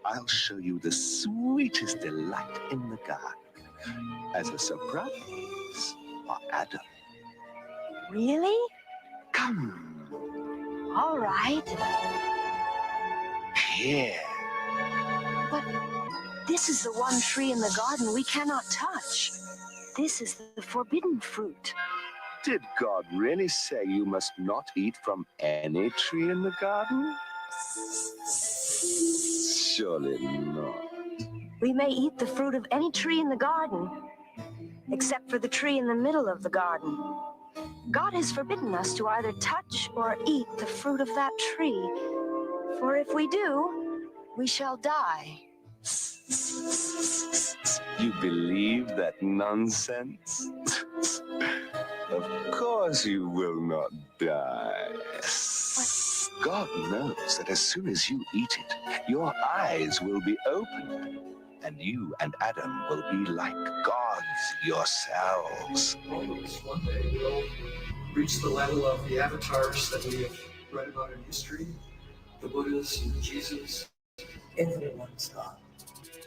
I'll show you the sweetest delight in the garden as a surprise for Adam. Really? Come. All right. Here. But this is the one tree in the garden we cannot touch. This is the forbidden fruit. Did God really say you must not eat from any tree in the garden? Surely not. We may eat the fruit of any tree in the garden, except for the tree in the middle of the garden. God has forbidden us to either touch or eat the fruit of that tree, for if we do, we shall die. You believe that nonsense? Of course you will not die. God knows that as soon as you eat it, your eyes will be opened, and you and Adam will be like gods yourselves. All of us one day will reach the level of the avatars that we have read about in history, the Buddhas and Jesus. Everyone's God.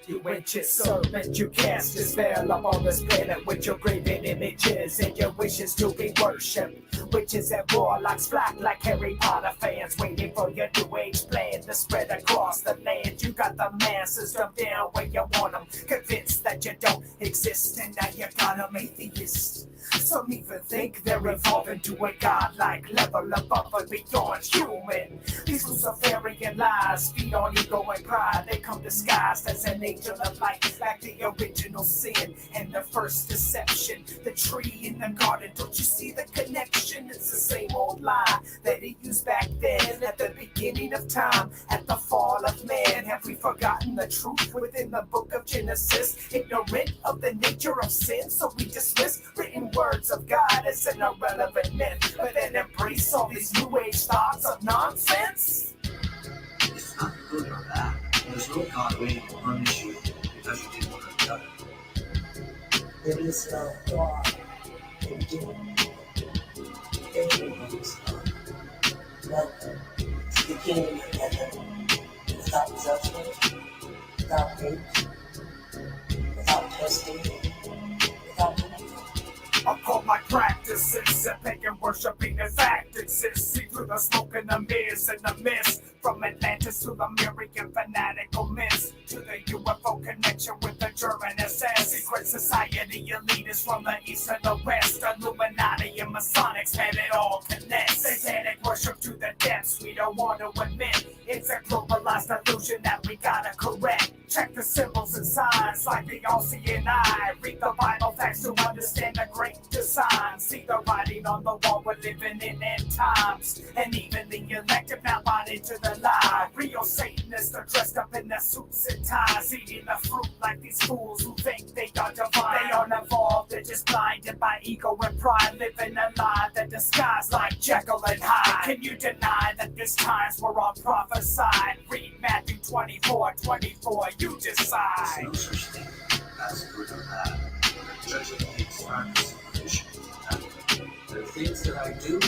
You witches, serpent, you cast your spell upon this planet with your graven images and your wishes to be worshipped. Witches and warlocks flock like Harry Potter fans, waiting for your new age plan to spread across the land. You got the masses dumped down where you want them, convinced that you don't exist, and now you got them atheists. Some even think they're evolving to a godlike level above and beyond human. These Luciferian lies feed on ego and pride. They come disguised as an angel of light, like the original sin and the first deception. The tree in the garden, don't you see the connection? It's the same old lie that he used back then at the beginning of time, at the fall of man. Have we forgotten the truth within the book of Genesis? Ignorant of the nature of sin, so we dismiss written words of God as an irrelevant myth, but then embrace all these new age thoughts of nonsense. It's not good or bad. There's no God waiting to punish you because you did one or the other. There is no God in doing. Everyone's God. Welcome to the kingdom of heaven, without judgment, without hate, without testing, without anything. Occult my practices and pagan worshiping in fact exists. See through the smoke and the mirrors and the mist. From Atlantis to the Miriam fanatical myths, to the UFO connection with the German SS. Secret society elitists from the east and the west. Illuminati and Masonics had it all connect. Satanic worship to the depths we don't want to admit. It's a globalized illusion that we gotta correct. Check the symbols and signs like the all-seeing eye. Read the Bible facts to understand the great design. See the writing on the wall, we're living in end times. And even the elect have now bought into the lie. Real Satanists are dressed up in their suits and ties, eating the fruit like these fools who think they are divine. They aren't evolved, they're just blinded by ego and pride, living a lie that disguised like Jekyll and Hyde. Can you deny that these times were all prophesied? Read Matthew 24:24, you decide. There's no such thing as good or bad. Judging takes time and supervision. There are things that I do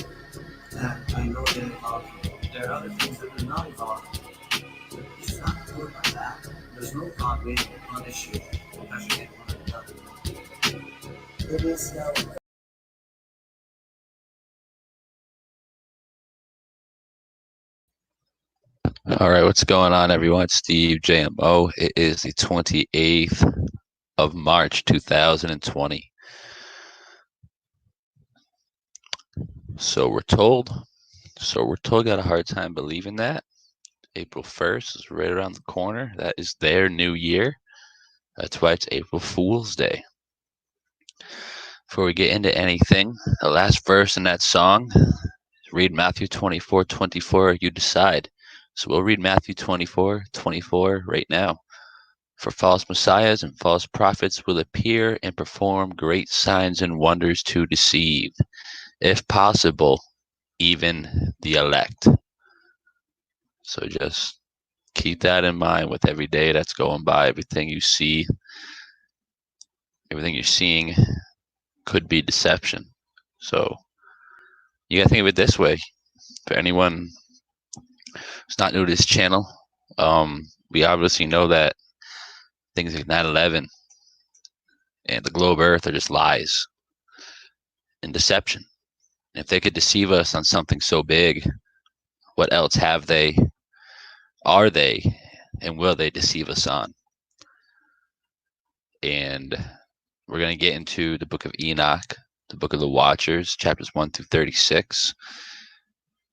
that I know that involve you. There are other things that do not involve you. It's not good or bad. There's no God waiting to punish you because you did one or the other. There is no All right, what's going on, everyone? It's Steve JMO. It is the 28th of March, 2020. So we're told got a hard time believing that. April 1st is right around the corner. That is their new year. That's why it's April Fool's Day. Before we get into anything, the last verse in that song, read Matthew 24:24, you decide. So we'll read Matthew 24:24 right now. For false messiahs and false prophets will appear and perform great signs and wonders to deceive, if possible, even the elect. So just keep that in mind with every day that's going by. Everything you see, everything you're seeing could be deception. So you gotta think of it this way. For anyone who's not new to this channel, we obviously know that things like 9/11 and the globe Earth are just lies and deception. And if they could deceive us on something so big, what else have they, are they, and will they deceive us on? And we're going to get into the Book of Enoch, the Book of the Watchers, chapters 1 through 36.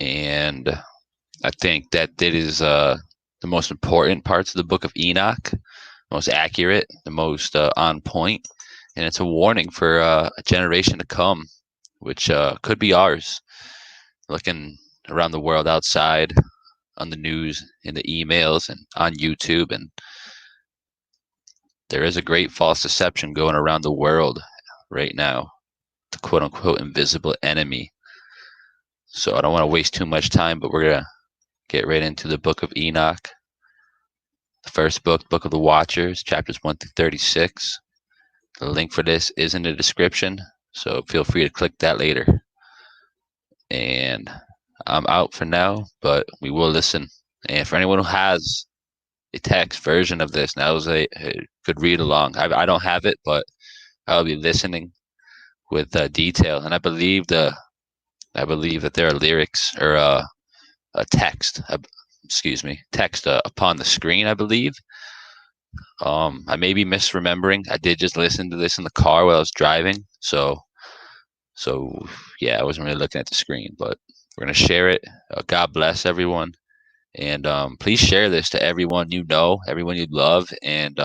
And I think that is the most important parts of the Book of Enoch, most accurate, the most on point. And it's a warning for a generation to come, which could be ours. Looking around the world outside, on the news, in the emails, and on YouTube, and there is a great false deception going around the world right now, the quote-unquote invisible enemy. So I don't want to waste too much time, but we're going to get right into the Book of Enoch. The first book, Book of the Watchers, chapters 1 through 36. The link for this is in the description, so feel free to click that later. And I'm out for now, but we will listen. And for anyone who has a text version of this, now is a good read along. I don't have it, but I'll be listening with detail. And I believe that there are lyrics or a text. Text upon the screen, I believe. I may be misremembering. I did just listen to this in the car while I was driving, so yeah, I wasn't really looking at the screen, but we're gonna share it. God bless everyone, and please share this to everyone you know, everyone you love, and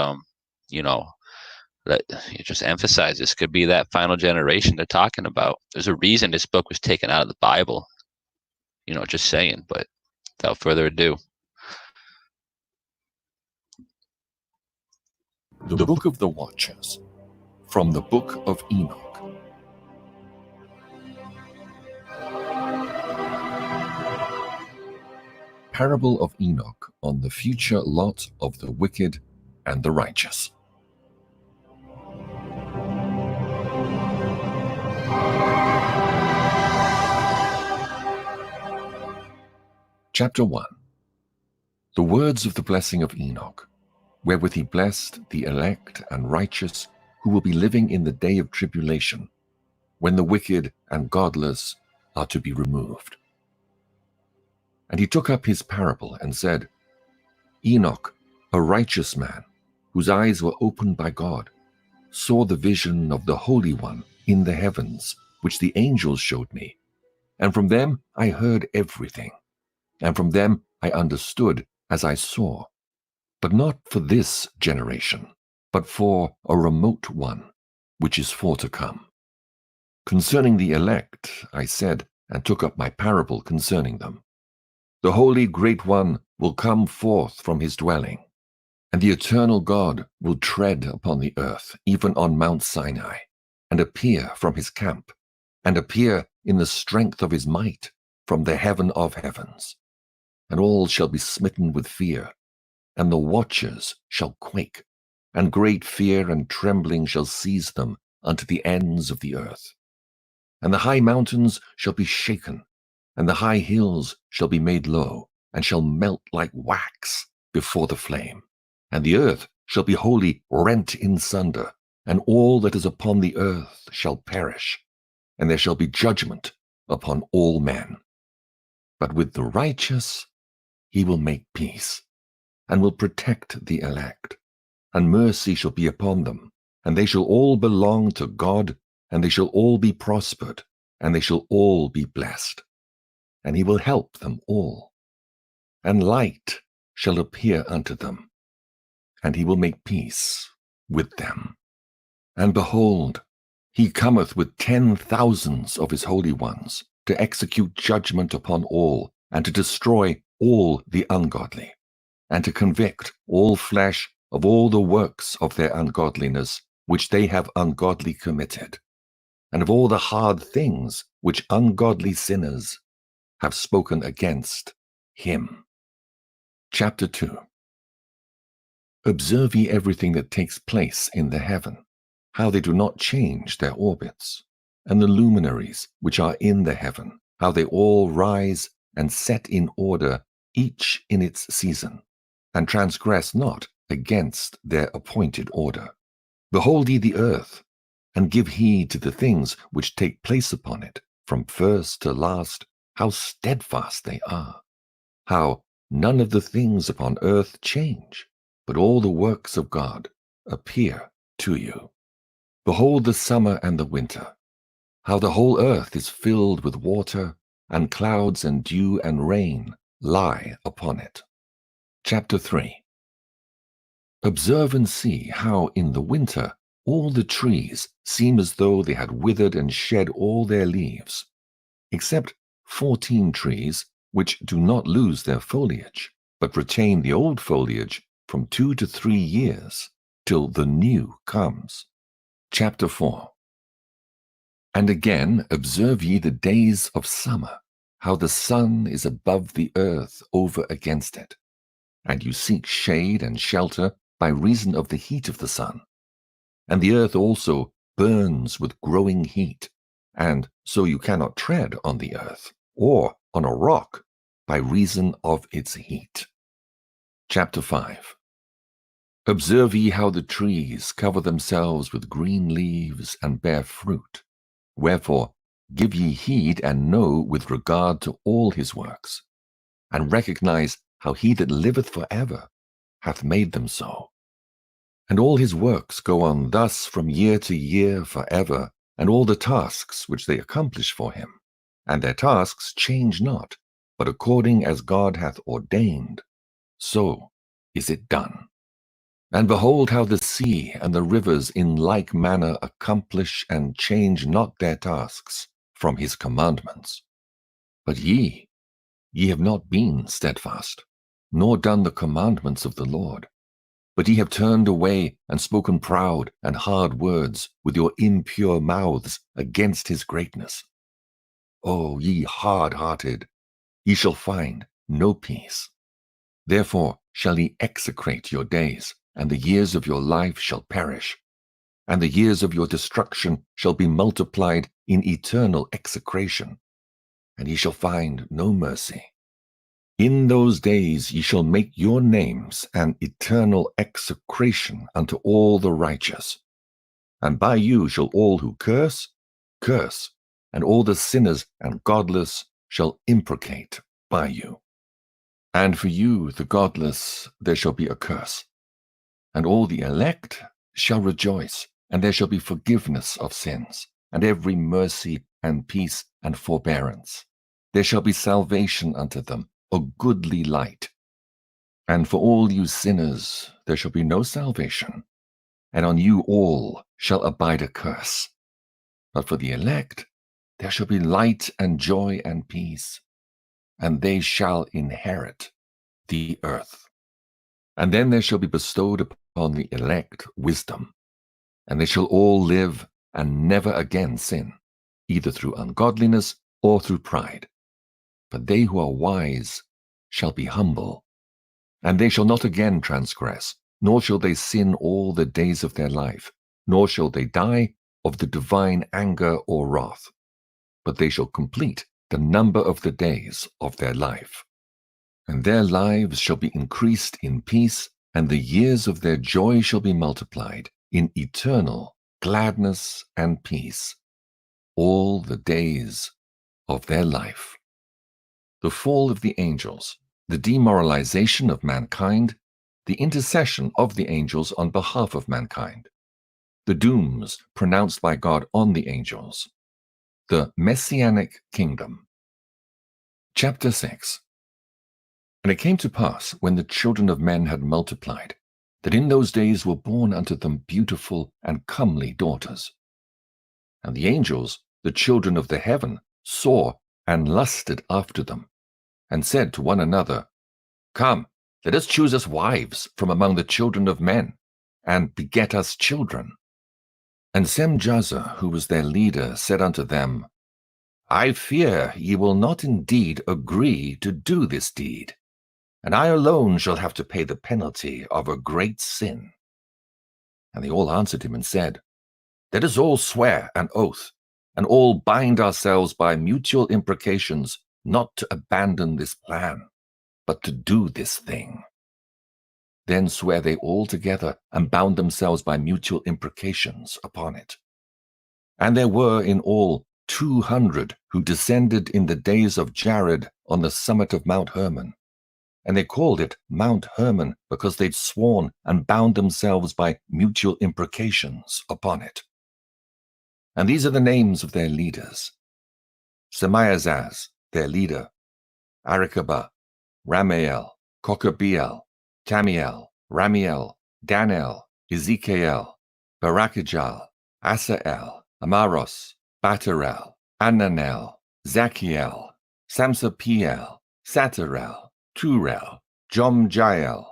just emphasize this could be that final generation they're talking about. There's a reason this book was taken out of the Bible. Just saying. But without further ado. The Book of the Watchers, from the Book of Enoch. Parable of Enoch on the future lot of the wicked and the righteous. Chapter 1. The words of the blessing of Enoch, wherewith he blessed the elect and righteous who will be living in the day of tribulation, when the wicked and godless are to be removed. And he took up his parable and said, Enoch, a righteous man, whose eyes were opened by God, saw the vision of the Holy One in the heavens, which the angels showed me. And from them I heard everything, and from them I understood as I saw. But not for this generation, but for a remote one, which is for to come. Concerning the elect, I said, and took up my parable concerning them. The Holy Great One will come forth from his dwelling, and the eternal God will tread upon the earth, even on Mount Sinai, and appear from his camp, and appear in the strength of his might from the heaven of heavens. And all shall be smitten with fear, and the watchers shall quake, and great fear and trembling shall seize them unto the ends of the earth. And the high mountains shall be shaken, and the high hills shall be made low, and shall melt like wax before the flame. And the earth shall be wholly rent in sunder, and all that is upon the earth shall perish, and there shall be judgment upon all men. But with the righteous he will make peace, and will protect the elect, and mercy shall be upon them, and they shall all belong to God, and they shall all be prospered, and they shall all be blessed. And he will help them all. And light shall appear unto them, and he will make peace with them. And behold, he cometh with 10,000s of his holy ones, to execute judgment upon all, and to destroy all the ungodly, and to convict all flesh of all the works of their ungodliness which they have ungodly committed, and of all the hard things which ungodly sinners have spoken against him. Chapter 2. Observe ye everything that takes place in the heaven, how they do not change their orbits, and the luminaries which are in the heaven, how they all rise and set in order, each in its season. and transgress not against their appointed order. Behold ye the earth, and give heed to the things which take place upon it, from first to last, how steadfast they are, how none of the things upon earth change, but all the works of God appear to you. Behold the summer and the winter, how the whole earth is filled with water, and clouds and dew and rain lie upon it. Chapter 3. Observe and see how in the winter all the trees seem as though they had withered and shed all their leaves, except 14 trees which do not lose their foliage, but retain the old foliage from 2 to 3 years, till the new comes. Chapter 4. And again observe ye the days of summer, how the sun is above the earth over against it, and you seek shade and shelter by reason of the heat of the sun. And the earth also burns with growing heat, and so you cannot tread on the earth, or on a rock, by reason of its heat. Chapter 5. Observe ye how the trees cover themselves with green leaves and bear fruit. Wherefore give ye heed and know with regard to all his works, and recognize how he that liveth for ever hath made them so. And all his works go on thus from year to year for ever, and all the tasks which they accomplish for him, and their tasks change not, but according as God hath ordained, so is it done. And behold how the sea and the rivers in like manner accomplish and change not their tasks from his commandments. But ye have not been steadfast, nor done the commandments of the Lord. But ye have turned away and spoken proud and hard words with your impure mouths against his greatness. O ye hard-hearted, ye shall find no peace. Therefore shall ye execrate your days, and the years of your life shall perish, and the years of your destruction shall be multiplied in eternal execration, and ye shall find no mercy. In those days ye shall make your names an eternal execration unto all the righteous. And by you shall all who curse, curse, and all the sinners and godless shall imprecate by you. And for you, the godless, there shall be a curse. And all the elect shall rejoice, and there shall be forgiveness of sins, and every mercy and peace and forbearance. There shall be salvation unto them, a goodly light. And for all you sinners there shall be no salvation, and on you all shall abide a curse. But for the elect there shall be light and joy and peace, and they shall inherit the earth. And then there shall be bestowed upon the elect wisdom, and they shall all live and never again sin, either through ungodliness or through pride. But they who are wise shall be humble, and they shall not again transgress, nor shall they sin all the days of their life, nor shall they die of the divine anger or wrath, but they shall complete the number of the days of their life. And their lives shall be increased in peace, and the years of their joy shall be multiplied in eternal gladness and peace, all the days of their life. The fall of the angels, the demoralization of mankind, the intercession of the angels on behalf of mankind, the dooms pronounced by God on the angels, the Messianic kingdom. Chapter 6. And it came to pass, when the children of men had multiplied, that in those days were born unto them beautiful and comely daughters. And the angels, the children of the heaven, saw and lusted after them, and said to one another, Come, let us choose us wives from among the children of men, and beget us children. And Semjaza, who was their leader, said unto them, I fear ye will not indeed agree to do this deed, and I alone shall have to pay the penalty of a great sin. And they all answered him and said, Let us all swear an oath, and all bind ourselves by mutual imprecations not to abandon this plan, but to do this thing. Then sware they all together, and bound themselves by mutual imprecations upon it. And there were in all 200 who descended in the days of Jared on the summit of Mount Hermon. And they called it Mount Hermon because they'd sworn and bound themselves by mutual imprecations upon it. And these are the names of their leaders: Semiazaz, their leader, Arikabah, Ramael, Kokabeel, Tamiel, Ramiel, Danel, Ezekiel, Barakijal, Asael, Amaros, Batarel, Ananel, Zachiel, Samsapiel, Satarel, Turel, Jomjael,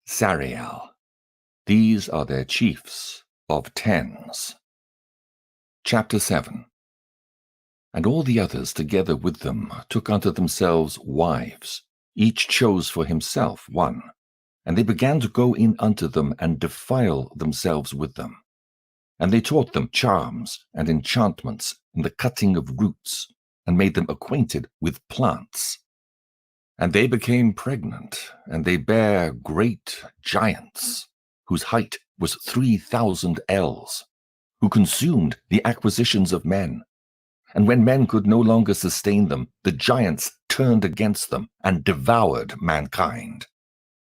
Sariel. These are their chiefs of tens. Chapter 7. And all the others together with them took unto themselves wives, each chose for himself one, and they began to go in unto them and defile themselves with them. And they taught them charms and enchantments and the cutting of roots, and made them acquainted with plants. And they became pregnant, and they bare great giants, whose height was 3,000 ells, who consumed the acquisitions of men. And when men could no longer sustain them, the giants turned against them and devoured mankind.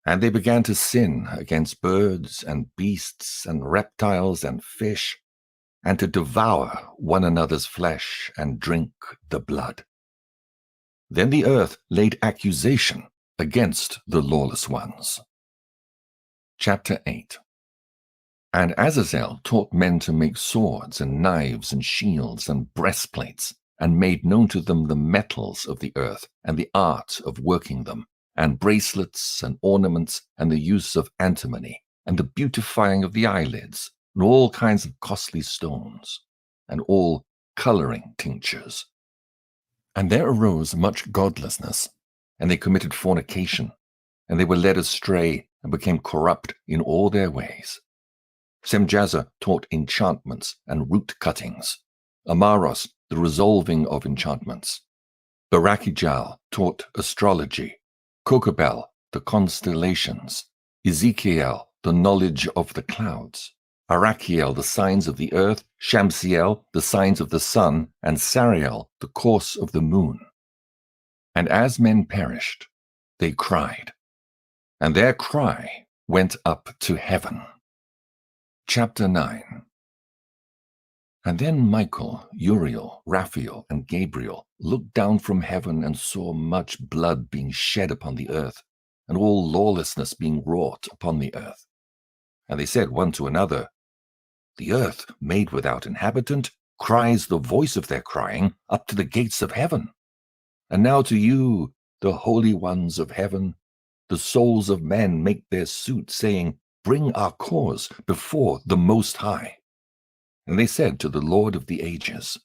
And they began to sin against birds and beasts and reptiles and fish, and to devour one another's flesh and drink the blood. Then the earth laid accusation against the lawless ones. Chapter 8. And Azazel taught men to make swords and knives and shields and breastplates, and made known to them the metals of the earth and the art of working them, and bracelets and ornaments and the use of antimony, and the beautifying of the eyelids, and all kinds of costly stones, and all coloring tinctures. And there arose much godlessness, and they committed fornication, and they were led astray and became corrupt in all their ways. Semjazer taught enchantments and root cuttings, Amaros the resolving of enchantments. Barakijal taught astrology, Kokabel the constellations, Ezekiel the knowledge of the clouds, Arachiel the signs of the earth, Shamsiel the signs of the sun, and Sariel the course of the moon. And as men perished, they cried, and their cry went up to heaven. Chapter 9. And then Michael, Uriel, Raphael, and Gabriel looked down from heaven and saw much blood being shed upon the earth, and all lawlessness being wrought upon the earth. And they said one to another, The earth, made without inhabitant, cries the voice of their crying up to the gates of heaven. And now to you, the holy ones of heaven, the souls of men make their suit, saying, Bring our cause before the Most High. And they said to the Lord of the ages,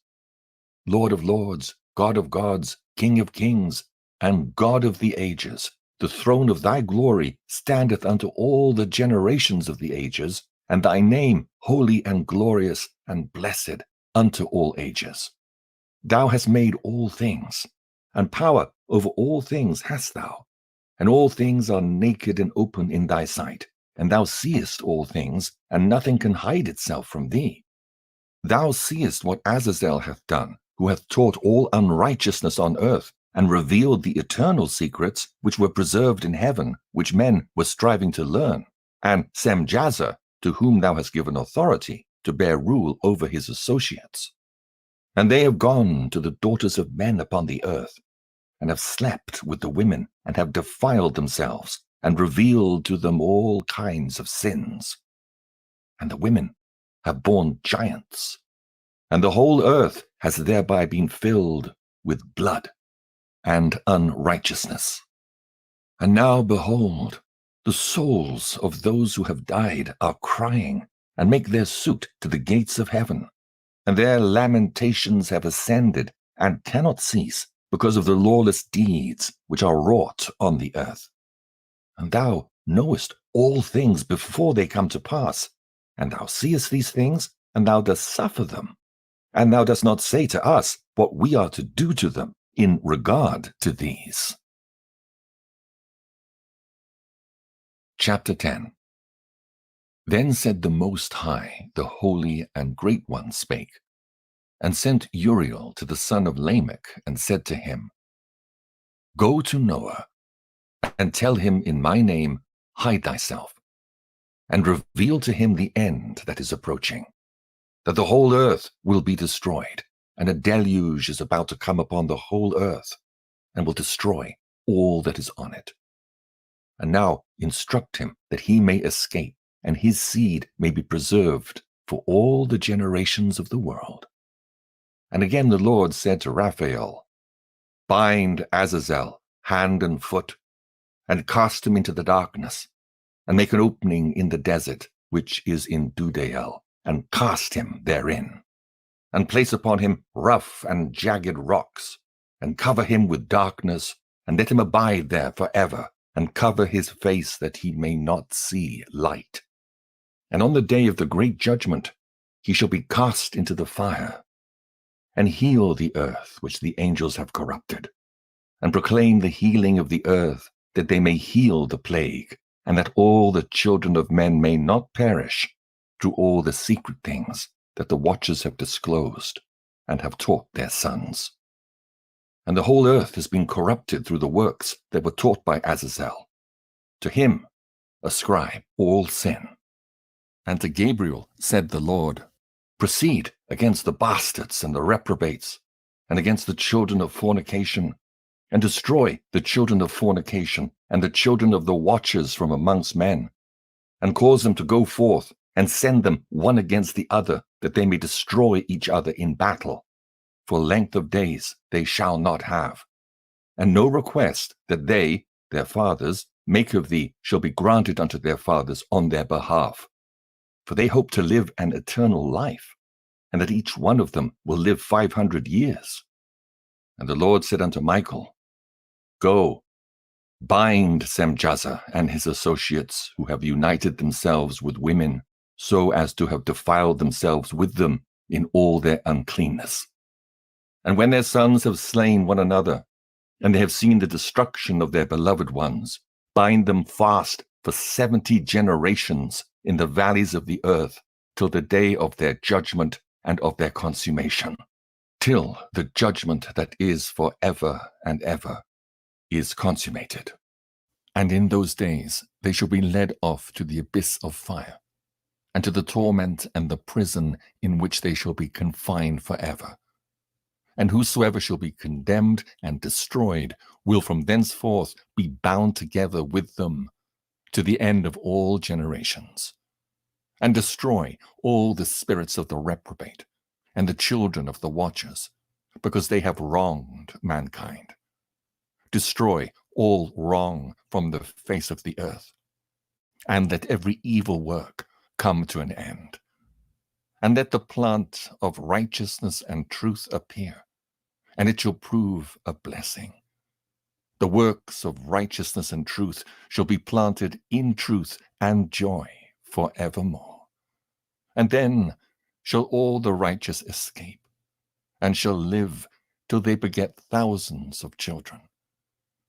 Lord of lords, God of gods, King of kings, and God of the ages, the throne of thy glory standeth unto all the generations of the ages, and thy name holy and glorious and blessed unto all ages. Thou hast made all things, and power over all things hast thou, and all things are naked and open in thy sight, and thou seest all things, and nothing can hide itself from thee. Thou seest what Azazel hath done, who hath taught all unrighteousness on earth, and revealed the eternal secrets which were preserved in heaven, which men were striving to learn, and Semjazer, to whom thou hast given authority to bear rule over his associates. And they have gone to the daughters of men upon the earth, and have slept with the women, and have defiled themselves, and revealed to them all kinds of sins. And the women have borne giants, and the whole earth has thereby been filled with blood and unrighteousness. And now, behold, the souls of those who have died are crying, and make their suit to the gates of heaven, and their lamentations have ascended, and cannot cease, because of the lawless deeds which are wrought on the earth. And thou knowest all things before they come to pass, and thou seest these things, and thou dost suffer them. And thou dost not say to us what we are to do to them in regard to these. Chapter 10. Then said the Most High, the Holy and Great One spake, and sent Uriel to the son of Lamech, and said to him, Go to Noah, and tell him in my name, hide thyself, and reveal to him the end that is approaching, that the whole earth will be destroyed, and a deluge is about to come upon the whole earth, and will destroy all that is on it. And now instruct him that he may escape, and his seed may be preserved for all the generations of the world. And again the Lord said to Raphael, Bind Azazel hand and foot, and cast him into the darkness, and make an opening in the desert, which is in Dudael, and cast him therein, and place upon him rough and jagged rocks, and cover him with darkness, and let him abide there forever, and cover his face that he may not see light. And on the day of the great judgment he shall be cast into the fire, and heal the earth which the angels have corrupted, and proclaim the healing of the earth, that they may heal the plague, and that all the children of men may not perish through all the secret things that the watchers have disclosed and have taught their sons. And the whole earth has been corrupted through the works that were taught by Azazel. To him ascribe all sin. And to Gabriel said the Lord, Proceed against the bastards and the reprobates, and against the children of fornication, and destroy the children of fornication, and the children of the watchers from amongst men, and cause them to go forth, and send them one against the other, that they may destroy each other in battle. For length of days they shall not have. And no request that they, their fathers, make of thee shall be granted unto their fathers on their behalf. For they hope to live an eternal life, and that each one of them will live 500 years. And the Lord said unto Michael, Go, bind Semjaza and his associates, who have united themselves with women, so as to have defiled themselves with them in all their uncleanness. And when their sons have slain one another, and they have seen the destruction of their beloved ones, bind them fast for 70 generations in the valleys of the earth, till the day of their judgment and of their consummation, till the judgment that is for ever and ever is consummated. And in those days they shall be led off to the abyss of fire, and to the torment and the prison in which they shall be confined forever. And whosoever shall be condemned and destroyed will from thenceforth be bound together with them to the end of all generations, and destroy all the spirits of the reprobate and the children of the watchers, because they have wronged mankind. Destroy all wrong from the face of the earth, and let every evil work come to an end. And let the plant of righteousness and truth appear, and it shall prove a blessing. The works of righteousness and truth shall be planted in truth and joy forevermore. And then shall all the righteous escape, and shall live till they beget thousands of children.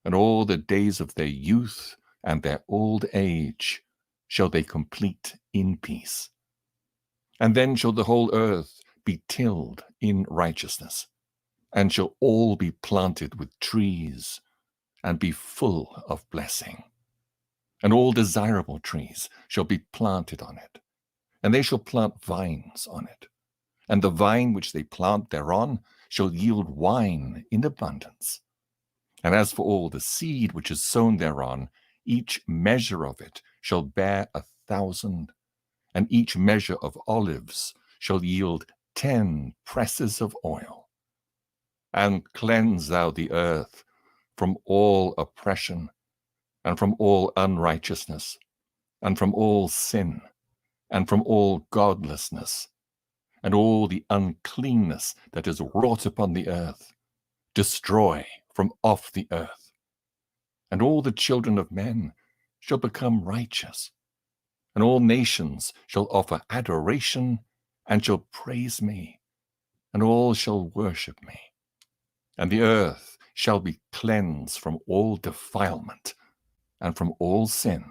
And all the days of their youth and their old age shall they complete in peace. And then shall the whole earth be tilled in righteousness, and shall all be planted with trees, and be full of blessing. And all desirable trees shall be planted on it, and they shall plant vines on it. And the vine which they plant thereon shall yield wine in abundance. And as for all the seed which is sown thereon, each measure of it shall bear 1,000, and each measure of olives shall yield 10 presses of oil. And cleanse thou the earth from all oppression, and from all unrighteousness, and from all sin, and from all godlessness, and all the uncleanness that is wrought upon the earth. Destroy from off the earth. And all the children of men shall become righteous, and all nations shall offer adoration and shall praise me, and all shall worship me. And the earth shall be cleansed from all defilement and from all sin,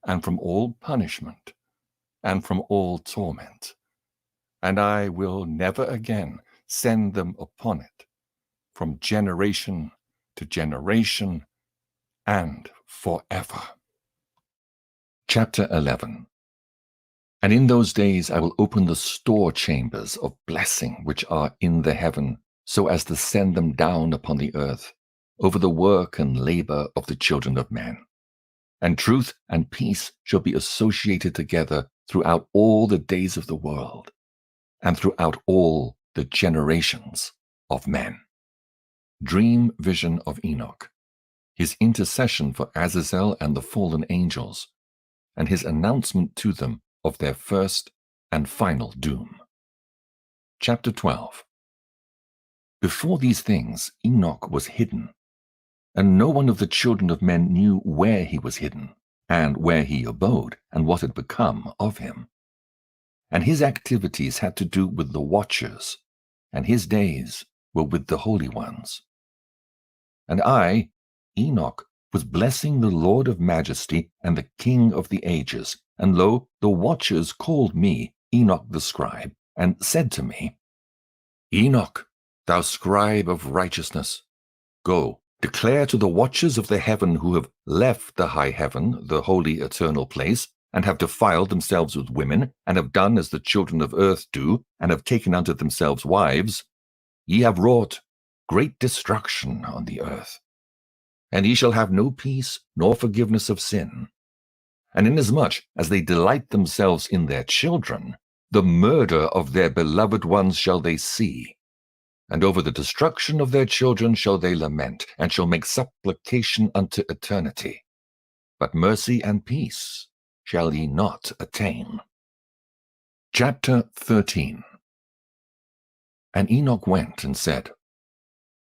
and from all punishment, and from all torment. And I will never again send them upon it, from generation to generation, and forever. Chapter 11. And in those days I will open the store chambers of blessing which are in the heaven, so as to send them down upon the earth, over the work and labor of the children of men. And truth and peace shall be associated together throughout all the days of the world, and throughout all the generations of men. Dream vision of Enoch, his intercession for Azazel and the fallen angels, and his announcement to them of their first and final doom. Chapter 12. Before these things Enoch was hidden, and no one of the children of men knew where he was hidden, and where he abode, and what had become of him. And his activities had to do with the watchers, and his days were with the holy ones. And I, Enoch, was blessing the Lord of majesty and the King of the ages. And lo, the watchers called me, Enoch the scribe, and said to me, Enoch, thou scribe of righteousness, go, declare to the watchers of the heaven who have left the high heaven, the holy eternal place, and have defiled themselves with women, and have done as the children of earth do, and have taken unto themselves wives, ye have wrought great destruction on the earth. And ye shall have no peace nor forgiveness of sin. And inasmuch as they delight themselves in their children, the murder of their beloved ones shall they see. And over the destruction of their children shall they lament, and shall make supplication unto eternity. But mercy and peace shall ye not attain. Chapter 13. And Enoch went and said,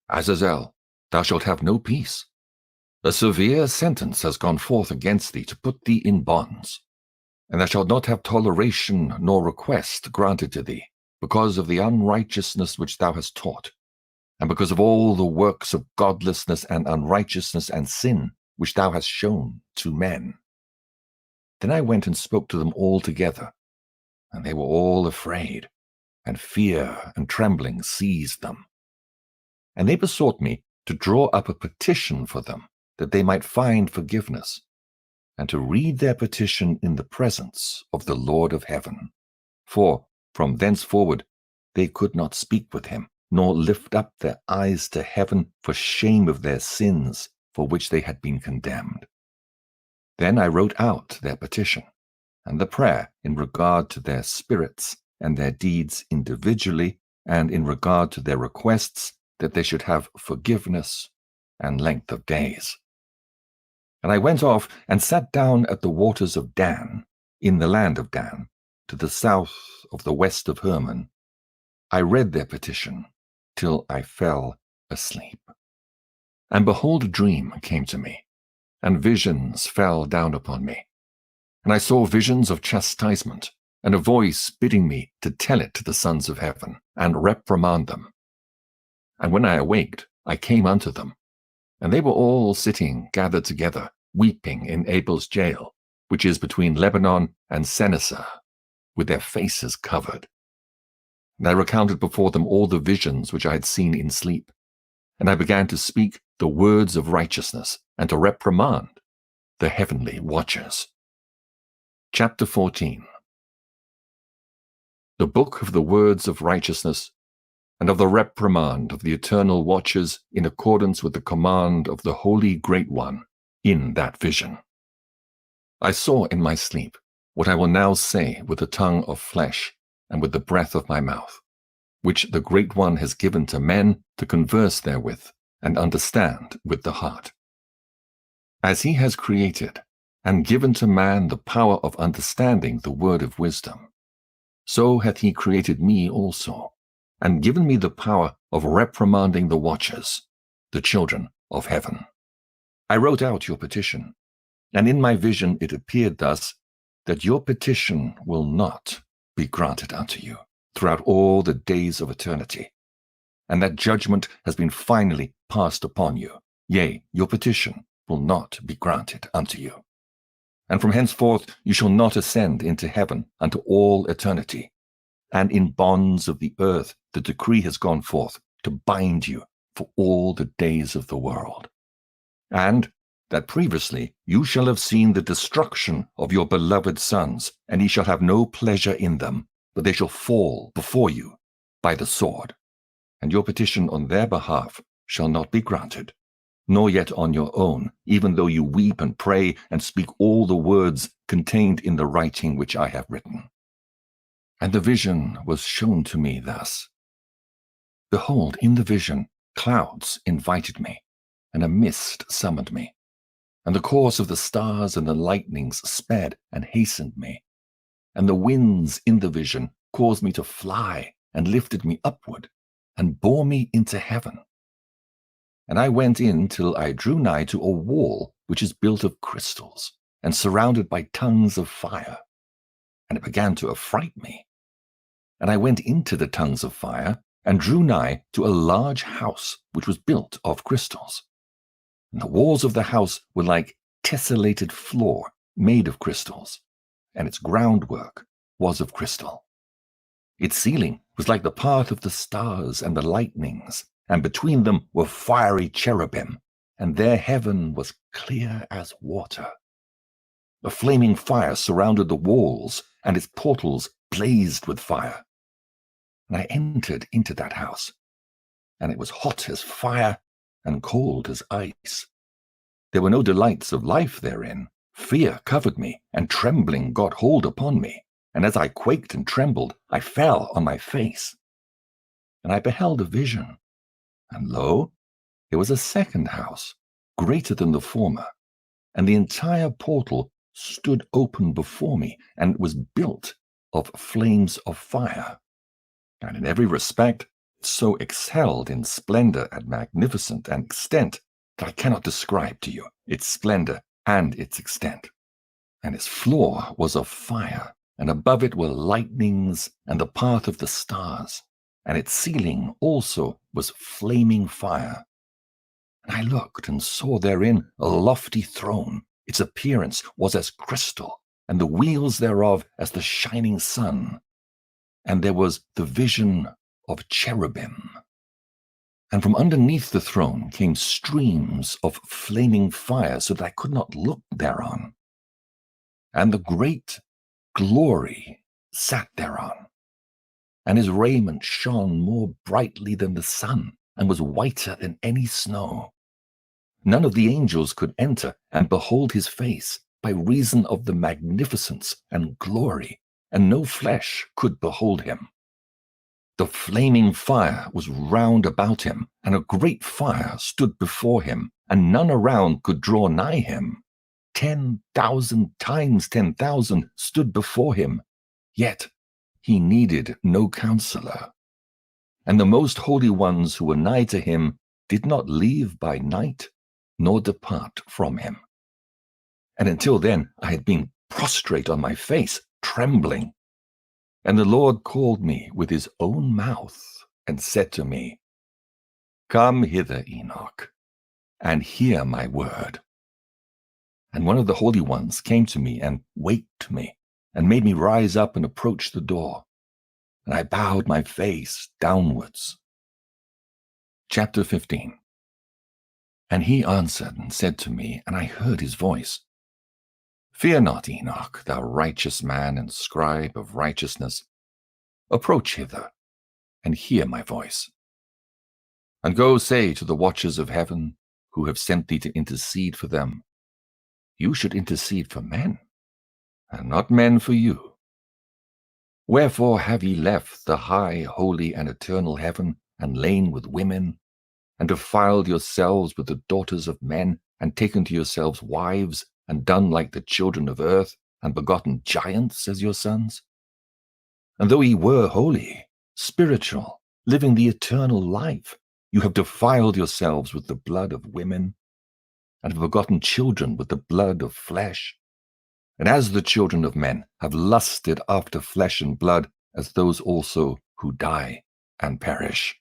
Azazel, thou shalt have no peace. A severe sentence has gone forth against thee to put thee in bonds, and thou shalt not have toleration nor request granted to thee, because of the unrighteousness which thou hast taught, and because of all the works of godlessness and unrighteousness and sin which thou hast shown to men. Then I went and spoke to them all together, and they were all afraid, and fear and trembling seized them. And they besought me to draw up a petition for them, that they might find forgiveness, and to read their petition in the presence of the Lord of heaven. For from thenceforward they could not speak with him, nor lift up their eyes to heaven for shame of their sins for which they had been condemned. Then I wrote out their petition, and the prayer in regard to their spirits and their deeds individually, and in regard to their requests that they should have forgiveness and length of days. And I went off and sat down at the waters of Dan, in the land of Dan, to the south of the west of Hermon. I read their petition till I fell asleep. And behold, a dream came to me, and visions fell down upon me. And I saw visions of chastisement, and a voice bidding me to tell it to the sons of heaven, and reprimand them. And when I awaked, I came unto them, and they were all sitting gathered together, weeping in Abel's jail, which is between Lebanon and Senneser, with their faces covered. And I recounted before them all the visions which I had seen in sleep, and I began to speak the words of righteousness, and to reprimand the heavenly watchers. Chapter 14. The book of the words of righteousness, and of the reprimand of the eternal watchers, in accordance with the command of the Holy Great One in that vision. I saw in my sleep what I will now say with the tongue of flesh and with the breath of my mouth, which the Great One has given to men to converse therewith and understand with the heart. As he has created and given to man the power of understanding the word of wisdom, so hath he created me also, and given me the power of reprimanding the watchers, the children of heaven. I wrote out your petition, and in my vision it appeared thus, that your petition will not be granted unto you throughout all the days of eternity, and that judgment has been finally passed upon you. Yea, your petition will not be granted unto you. And from henceforth you shall not ascend into heaven unto all eternity. And in bonds of the earth the decree has gone forth to bind you for all the days of the world. And that previously you shall have seen the destruction of your beloved sons, and ye shall have no pleasure in them, but they shall fall before you by the sword. And your petition on their behalf shall not be granted, nor yet on your own, even though you weep and pray and speak all the words contained in the writing which I have written. And the vision was shown to me thus. Behold, in the vision, clouds invited me, and a mist summoned me. And the course of the stars and the lightnings sped and hastened me. And the winds in the vision caused me to fly and lifted me upward and bore me into heaven. And I went in till I drew nigh to a wall which is built of crystals and surrounded by tongues of fire. And it began to affright me. And I went into the tongues of fire and drew nigh to a large house which was built of crystals. And the walls of the house were like tessellated floor made of crystals, and its groundwork was of crystal. Its ceiling was like the path of the stars and the lightnings, and between them were fiery cherubim, and their heaven was clear as water. A flaming fire surrounded the walls, and its portals blazed with fire. And I entered into that house, and it was hot as fire and cold as ice. There were no delights of life therein. Fear covered me, and trembling got hold upon me. And as I quaked and trembled, I fell on my face. And I beheld a vision, and lo, there was a second house, greater than the former, and the entire portal stood open before me, and was built of flames of fire. And in every respect so excelled in splendor and magnificence and extent that I cannot describe to you its splendor and its extent. And its floor was of fire, and above it were lightnings and the path of the stars, and its ceiling also was flaming fire. And I looked and saw therein a lofty throne. Its appearance was as crystal, and the wheels thereof as the shining sun. And there was the vision of cherubim. And from underneath the throne came streams of flaming fire, so that I could not look thereon. And the great glory sat thereon, and his raiment shone more brightly than the sun, and was whiter than any snow. None of the angels could enter and behold his face, by reason of the magnificence and glory, and no flesh could behold him. The flaming fire was round about him, and a great fire stood before him, and none around could draw nigh him. 10,000 times 10,000 stood before him, yet he needed no counselor. And the most holy ones who were nigh to him did not leave by night, nor depart from him. And until then I had been prostrate on my face, trembling. And the Lord called me with his own mouth, and said to me, Come hither, Enoch, and hear my word. And one of the holy ones came to me and waked me, and made me rise up and approach the door. And I bowed my face downwards. Chapter 15. And he answered and said to me, and I heard his voice, Fear not, Enoch, thou righteous man and scribe of righteousness. Approach hither, and hear my voice. And go say to the watchers of heaven, who have sent thee to intercede for them, You should intercede for men, and not men for you. Wherefore have ye left the high, holy, and eternal heaven, and lain with women, and defiled yourselves with the daughters of men, and taken to yourselves wives, and done like the children of earth, and begotten giants as your sons? And though ye were holy, spiritual, living the eternal life, you have defiled yourselves with the blood of women, and have begotten children with the blood of flesh. And as the children of men have lusted after flesh and blood, as those also who die and perish.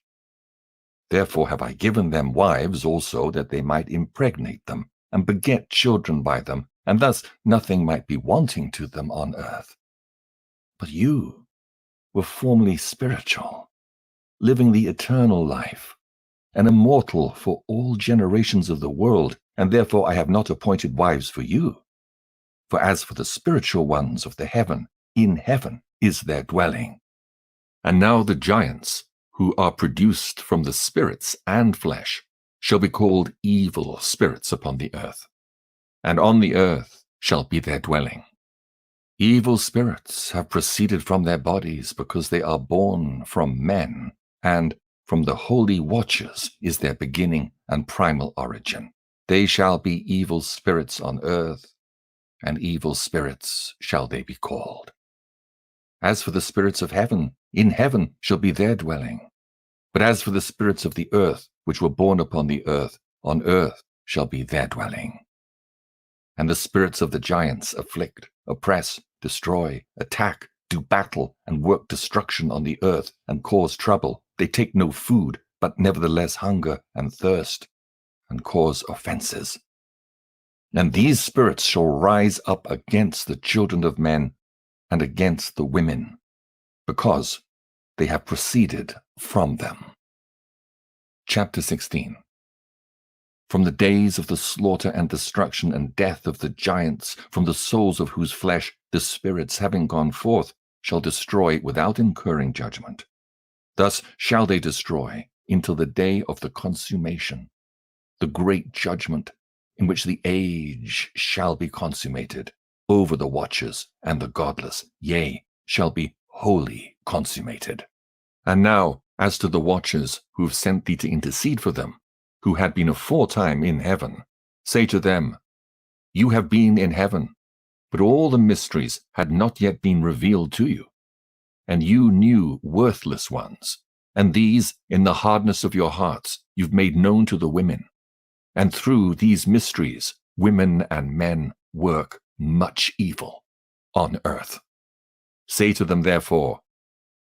Therefore have I given them wives also, that they might impregnate them, and beget children by them, and thus nothing might be wanting to them on earth. But you were formerly spiritual, living the eternal life, and immortal for all generations of the world, and therefore I have not appointed wives for you. For as for the spiritual ones of the heaven, in heaven is their dwelling. And now the giants, who are produced from the spirits and flesh, shall be called evil spirits upon the earth, and on the earth shall be their dwelling. Evil spirits have proceeded from their bodies because they are born from men, and from the holy watchers is their beginning and primal origin. They shall be evil spirits on earth, and evil spirits shall they be called. As for the spirits of heaven, in heaven shall be their dwelling. But as for the spirits of the earth, which were born upon the earth, on earth shall be their dwelling. And the spirits of the giants afflict, oppress, destroy, attack, do battle, and work destruction on the earth, and cause trouble. They take no food, but nevertheless hunger and thirst, and cause offenses. And these spirits shall rise up against the children of men, and against the women, because they have proceeded from them. Chapter 16. From the days of the slaughter and destruction and death of the giants, from the souls of whose flesh the spirits, having gone forth, shall destroy without incurring judgment. Thus shall they destroy until the day of the consummation, the great judgment, in which the age shall be consummated over the watchers and the godless, yea, shall be wholly consummated. And now, as to the watchers who have sent thee to intercede for them, who had been aforetime in heaven, say to them, You have been in heaven, but all the mysteries had not yet been revealed to you. And you knew worthless ones, and these, in the hardness of your hearts, you've made known to the women. And through these mysteries, women and men work much evil on earth. Say to them, therefore,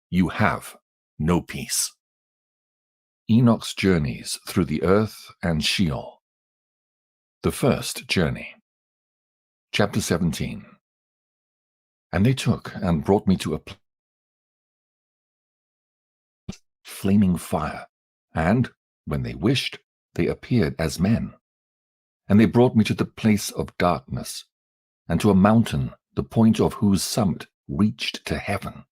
You have no peace. Enoch's journeys through the earth and Sheol. The first journey. Chapter 17. And they took and brought me to a flaming fire, and, when they wished, they appeared as men. And they brought me to the place of darkness, and to a mountain, the point of whose summit reached to heaven.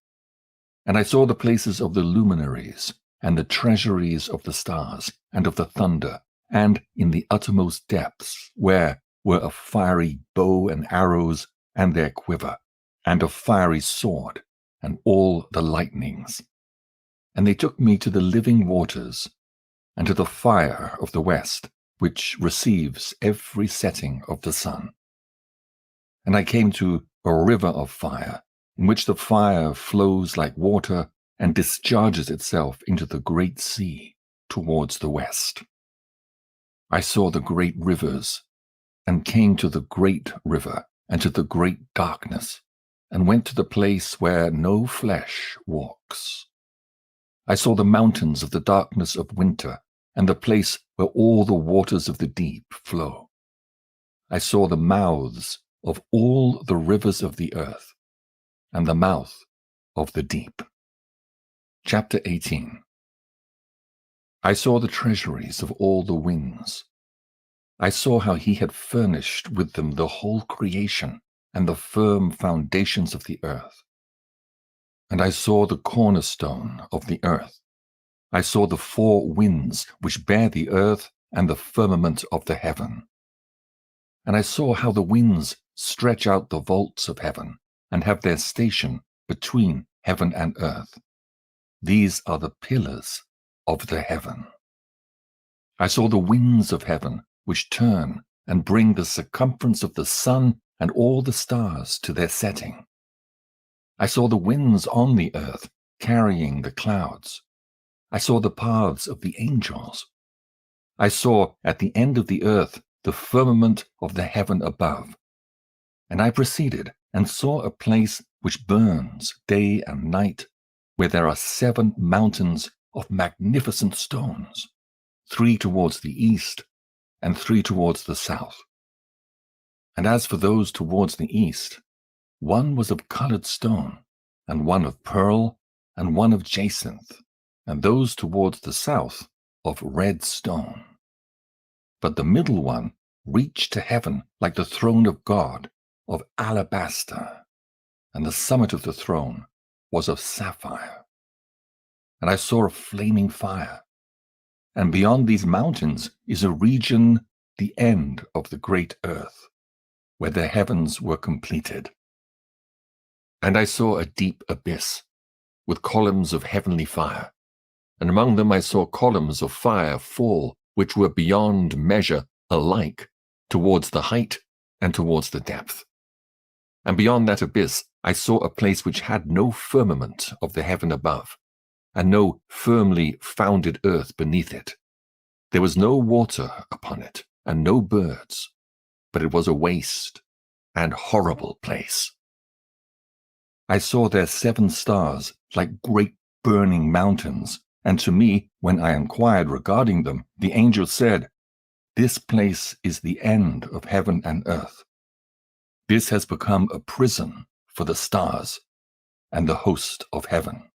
And I saw the places of the luminaries, and the treasuries of the stars, and of the thunder, and in the uttermost depths, where were a fiery bow and arrows, and their quiver, and a fiery sword, and all the lightnings. And they took me to the living waters, and to the fire of the west, which receives every setting of the sun. And I came to a river of fire, in which the fire flows like water, and discharges itself into the great sea towards the west. I saw the great rivers, and came to the great river, and to the great darkness, and went to the place where no flesh walks. I saw the mountains of the darkness of winter, and the place where all the waters of the deep flow. I saw the mouths of all the rivers of the earth, and the mouth of the deep. Chapter 18. I saw the treasuries of all the winds. I saw how he had furnished with them the whole creation and the firm foundations of the earth. And I saw the cornerstone of the earth. I saw the four winds which bear the earth and the firmament of the heaven. And I saw how the winds stretch out the vaults of heaven and have their station between heaven and earth. These are the pillars of the heaven. I saw the winds of heaven, which turn and bring the circumference of the sun and all the stars to their setting. I saw the winds on the earth carrying the clouds. I saw the paths of the angels. I saw at the end of the earth the firmament of the heaven above. And I proceeded and saw a place which burns day and night, where there are 7 mountains of magnificent stones, 3 towards the east and 3 towards the south. And as for those towards the east, one was of colored stone, and one of pearl, and one of jacinth, and those towards the south of red stone. But the middle one reached to heaven like the throne of God, of alabaster, and the summit of the throne was of sapphire. And I saw a flaming fire, and beyond these mountains is a region, the end of the great earth, where the heavens were completed. And I saw a deep abyss, with columns of heavenly fire, and among them I saw columns of fire fall, which were beyond measure alike, towards the height and towards the depth. And beyond that abyss I saw a place which had no firmament of the heaven above, and no firmly founded earth beneath it. There was no water upon it, and no birds, but it was a waste and horrible place. I saw there 7 stars like great burning mountains, and to me, when I inquired regarding them, the angel said, "This place is the end of heaven and earth. This has become a prison for the stars and the host of heaven.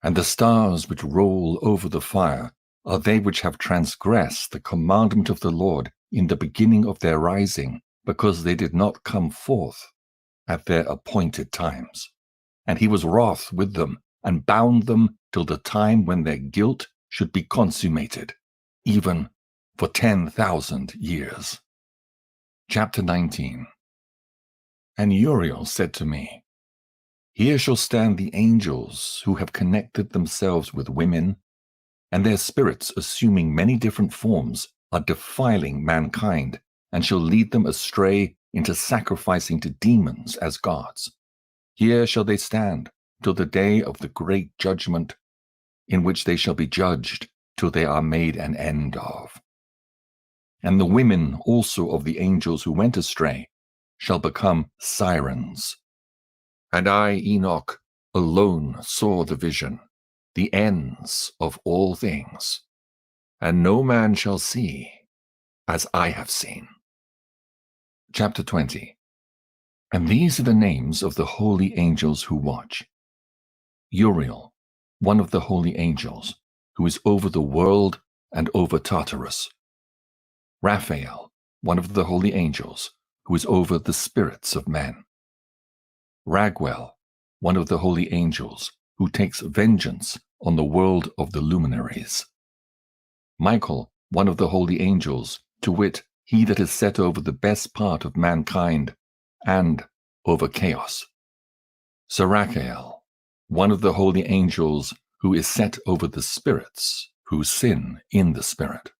And the stars which roll over the fire are they which have transgressed the commandment of the Lord in the beginning of their rising, because they did not come forth at their appointed times. And he was wroth with them, and bound them till the time when their guilt should be consummated, even for 10,000 years." Chapter 19. And Uriel said to me, "Here shall stand the angels who have connected themselves with women, and their spirits, assuming many different forms, are defiling mankind, and shall lead them astray into sacrificing to demons as gods. Here shall they stand till the day of the great judgment, in which they shall be judged till they are made an end of. And the women also of the angels who went astray shall become sirens. And I, Enoch, alone saw the vision, the ends of all things, and no man shall see as I have seen." Chapter 20. And these are the names of the holy angels who watch. Uriel, one of the holy angels, who is over the world and over Tartarus. Raphael, one of the holy angels, who is over the spirits of men. Raguel, one of the holy angels, who takes vengeance on the world of the luminaries. Michael, one of the holy angels, to wit, he that is set over the best part of mankind, and over chaos. Sarachael, one of the holy angels, who is set over the spirits, who sin in the spirit.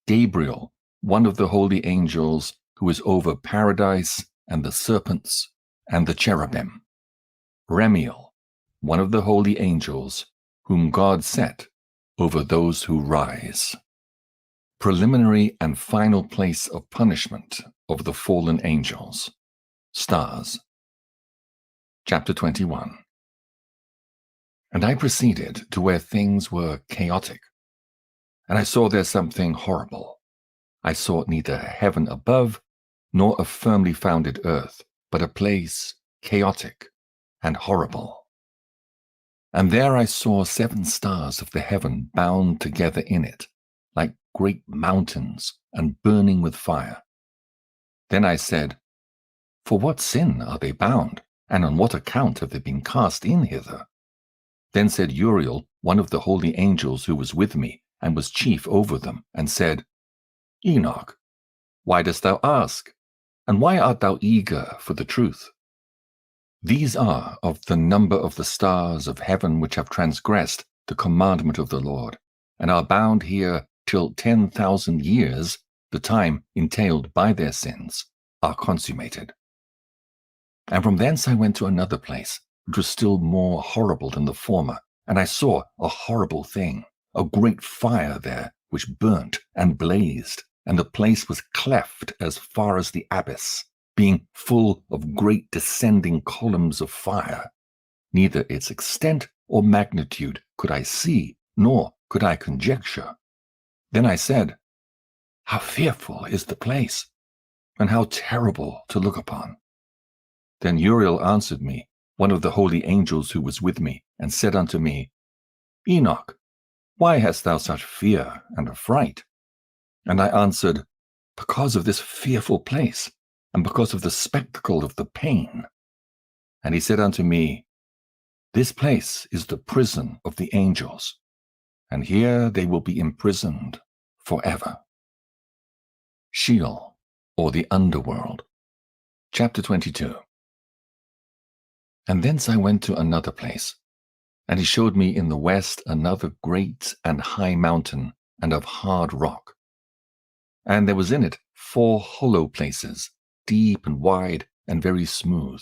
Gabriel, one of the holy angels, who is over paradise and the serpents and the cherubim. Remiel, one of the holy angels, whom God set over those who rise. Preliminary and final place of punishment of the fallen angels. Stars. Chapter 21. And I proceeded to where things were chaotic, and I saw there something horrible. I saw neither heaven above, nor a firmly founded earth, but a place chaotic and horrible. And there I saw 7 stars of the heaven bound together in it, like great mountains and burning with fire. Then I said, "For what sin are they bound, and on what account have they been cast in hither?" Then said Uriel, one of the holy angels who was with me, and was chief over them, and said, "Enoch, why dost thou ask? And why art thou eager for the truth? These are of the number of the stars of heaven which have transgressed the commandment of the Lord, and are bound here till 10,000 years, the time entailed by their sins, are consummated." And from thence I went to another place, which was still more horrible than the former, and I saw a horrible thing, a great fire there, which burnt and blazed, and the place was cleft as far as the abyss, being full of great descending columns of fire. Neither its extent or magnitude could I see, nor could I conjecture. Then I said, "How fearful is the place! and how terrible to look upon. Then Uriel answered me, one of the holy angels who was with me, and said unto me, Enoch, why hast thou such fear and affright? And I answered, Because of this fearful place, and because of the spectacle of the pain. And he said unto me, This place is the prison of the angels, and here they will be imprisoned forever. Sheol, or the underworld. Chapter 22. And thence I went to another place, and he showed me in the west another great and high mountain, and of hard rock. And there was in it 4 hollow places, deep and wide and very smooth.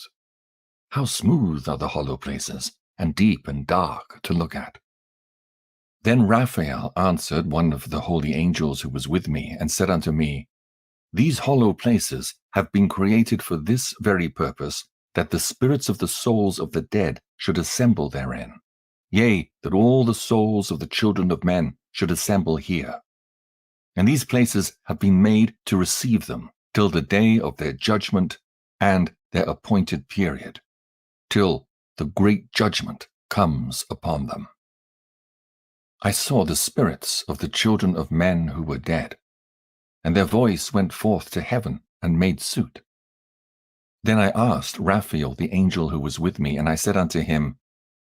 How smooth are the hollow places, and deep and dark to look at. Then Raphael answered one of the holy angels who was with me, and said unto me, These hollow places have been created for this very purpose, that the spirits of the souls of the dead should assemble therein. Yea, that all the souls of the children of men should assemble here. And these places have been made to receive them till the day of their judgment and their appointed period, till the great judgment comes upon them. I saw the spirits of the children of men who were dead, and their voice went forth to heaven and made suit. Then I asked Raphael the angel who was with me, and I said unto him,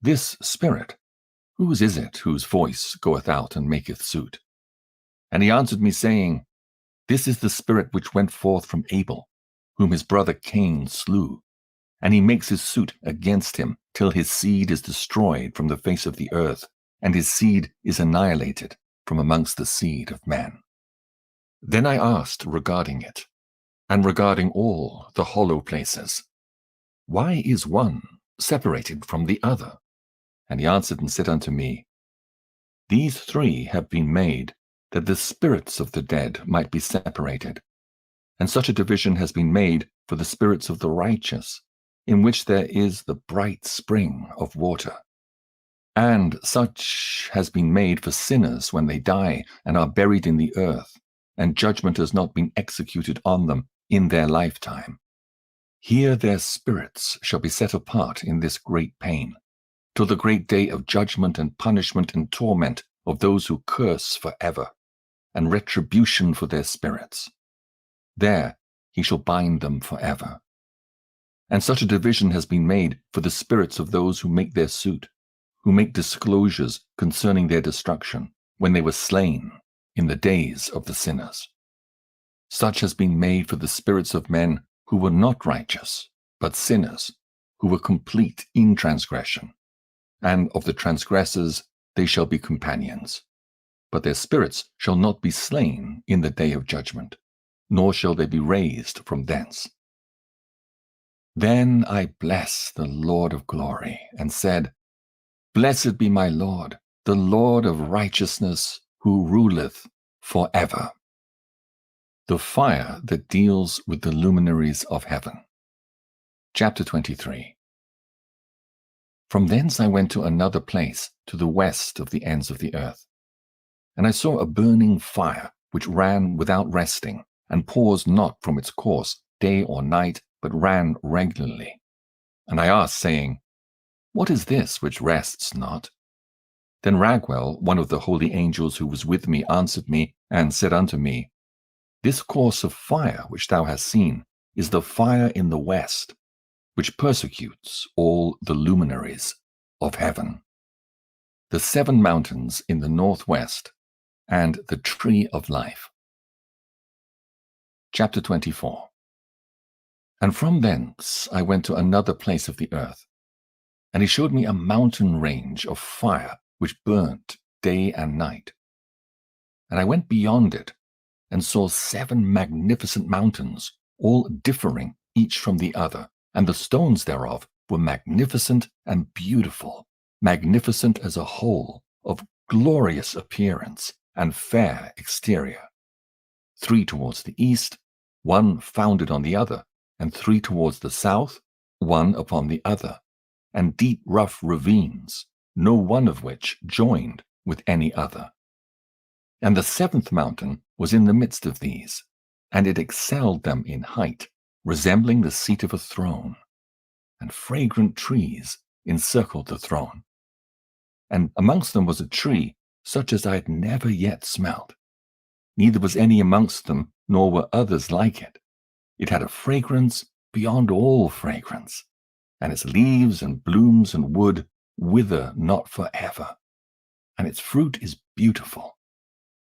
This spirit, whose is it whose voice goeth out and maketh suit? And he answered me, saying, This is the spirit which went forth from Abel, whom his brother Cain slew, and he makes his suit against him till his seed is destroyed from the face of the earth, and his seed is annihilated from amongst the seed of man. Then I asked regarding it, and regarding all the hollow places, Why is one separated from the other? And he answered and said unto me, These 3 have been made, that the spirits of the dead might be separated. And such a division has been made for the spirits of the righteous, in which there is the bright spring of water. And such has been made for sinners when they die and are buried in the earth, and judgment has not been executed on them in their lifetime. Here their spirits shall be set apart in this great pain, till the great day of judgment and punishment and torment of those who curse forever, and retribution for their spirits. There he shall bind them forever. And such a division has been made for the spirits of those who make their suit, who make disclosures concerning their destruction, when they were slain in the days of the sinners. Such has been made for the spirits of men who were not righteous, but sinners, who were complete in transgression. And of the transgressors they shall be companions. But their spirits shall not be slain in the day of judgment, nor shall they be raised from thence. Then I blessed the Lord of glory, and said, Blessed be my Lord, the Lord of righteousness, who ruleth forever. The fire that deals with the luminaries of heaven. Chapter 23. From thence I went to another place, to the west of the ends of the earth. And I saw a burning fire, which ran without resting, and paused not from its course, day or night, but ran regularly. And I asked, saying, What is this which rests not? Then Raguel, one of the holy angels who was with me, answered me, and said unto me, This course of fire which thou hast seen is the fire in the west, which persecutes all the luminaries of heaven. The 7 mountains in the northwest, and the tree of life. Chapter 24. And from thence I went to another place of the earth, and he showed me a mountain range of fire which burnt day and night. And I went beyond it, and saw 7 magnificent mountains, all differing each from the other, and the stones thereof were magnificent and beautiful, magnificent as a whole, of glorious appearance and fair exterior. 3 towards the east, 1 founded on the other, and 3 towards the south, 1 upon the other, and deep rough ravines, no one of which joined with any other. And the 7th mountain was in the midst of these, and it excelled them in height, resembling the seat of a throne, and fragrant trees encircled the throne. And amongst them was a tree such as I had never yet smelt. Neither was any amongst them, nor were others like it. It had a fragrance beyond all fragrance, and its leaves and blooms and wood wither not forever. And its fruit is beautiful,